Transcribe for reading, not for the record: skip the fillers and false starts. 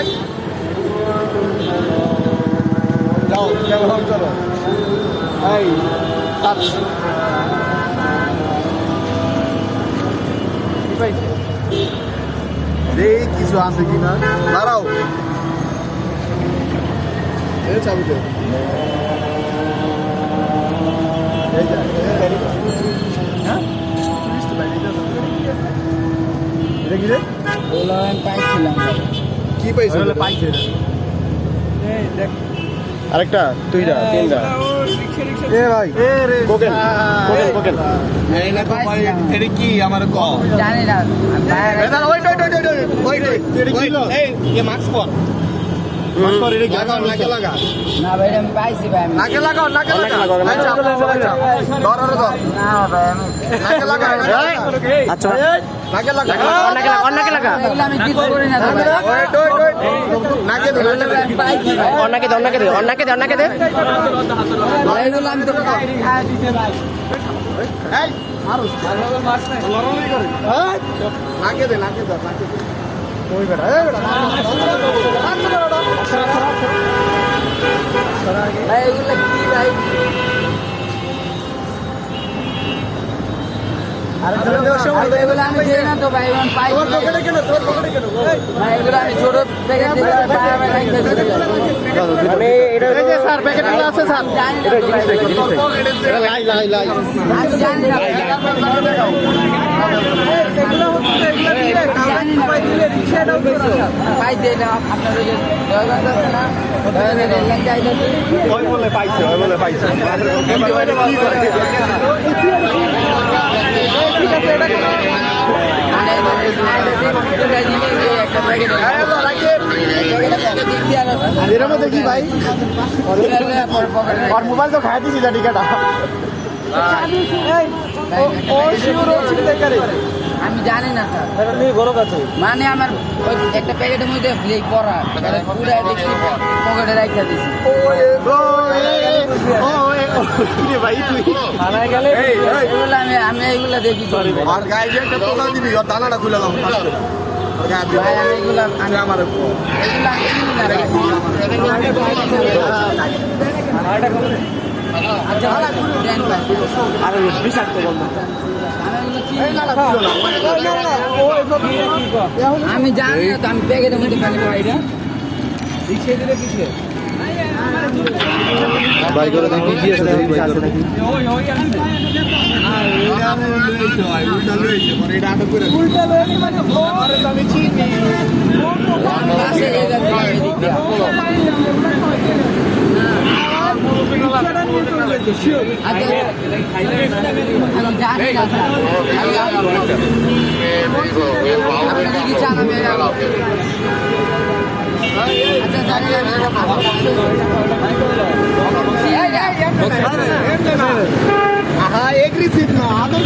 ভাই যাও ব্যবহার করো এই 700 কি পাইছে দেই কিছু আছে কিনা দাঁড়াও এই চাবি দে এই যা হ্যাঁ টুরিস্ট বাইরে এটা কি রে ওলা আমি পাইছিলাম কি পাইছিস ওলা পাইছে এই দেখ আরেকটা দুইটা তিনটা এ ভাই এ রে কোকেন কোকেন এই না তো ভাই এটা কি আমার ক জানি না দাদা ওই এই ये মাস্ক পর মাস্ক পর এটা লাগা লাগা না ভাই আমি পাইছি ভাই নাকে লাগাও নাকে লাগাও ধর না ভাই আমি নাকে লাগা আচ্ছা নাকে লাগা অন্যকে লাগা এগুলো আমি কিছু করি না ভাই ওই নাকে দে আমি পাইছি ভাই অন্যকে দে এগুলো আমি তো খাই দিতে ভাই এই মারো লড়াই করে নাকে দে নাকে ওই বেটা এই বেটা ভাই এগুলো কি ভাই আরে এগুলো আমি দেই না তো ভাই আমি পাইছি তোর পকেটে কেন ভাই এগুলো আমি ছোট প্যাকেট থেকে ভাই আমি রাখতে দিছি মানে এটা এই যে স্যার প্যাকেটগুলো আছে স্যার জানি না তো ভাই। লাই আমি জানি না ভাই। জানি না ভাই। পাইছি এটা আপনার ওই যে দয়াগঞ্জ আছে না দয়াগঞ্জের রেললাইন যাইতেছে ওই বলে পাইছে মানে একটা প্যাকেট দিচ্ছি আর এর মধ্যে কি ভাই আর মোবাইল তো খাই দিছি যা টিকাটা আমি জানি না স্যার মানে আমার ওই একটা প্যাকেটের মধ্যে ব্লেক পরা পুরো দেখছি পকেটে রাখতে দিছি এগুলো আমি এইগুলো দেখি আর গায়ে যে একটা পোকা দিবি আর দানাটা খুলে দাও ভাই আমি এগুলো আমি আমার এগুলো আমি চিনি না ভাই। আচ্ছা ভাই, দেন ভাই। আর বিষাক্ত বলবো আমি জানি না তো আমি প্যাকেটের মধ্যে ফেলি ভাইরা ভাই করে দেখি কি আছে দেখি ভাই করে দেখি পাশে এই গাছে এদিক দিয়ে। আচ্ছা, আমি জানি না স্যার। আপনি যদি চান আমি আচ্ছা জানি एक रिसीट ना आदर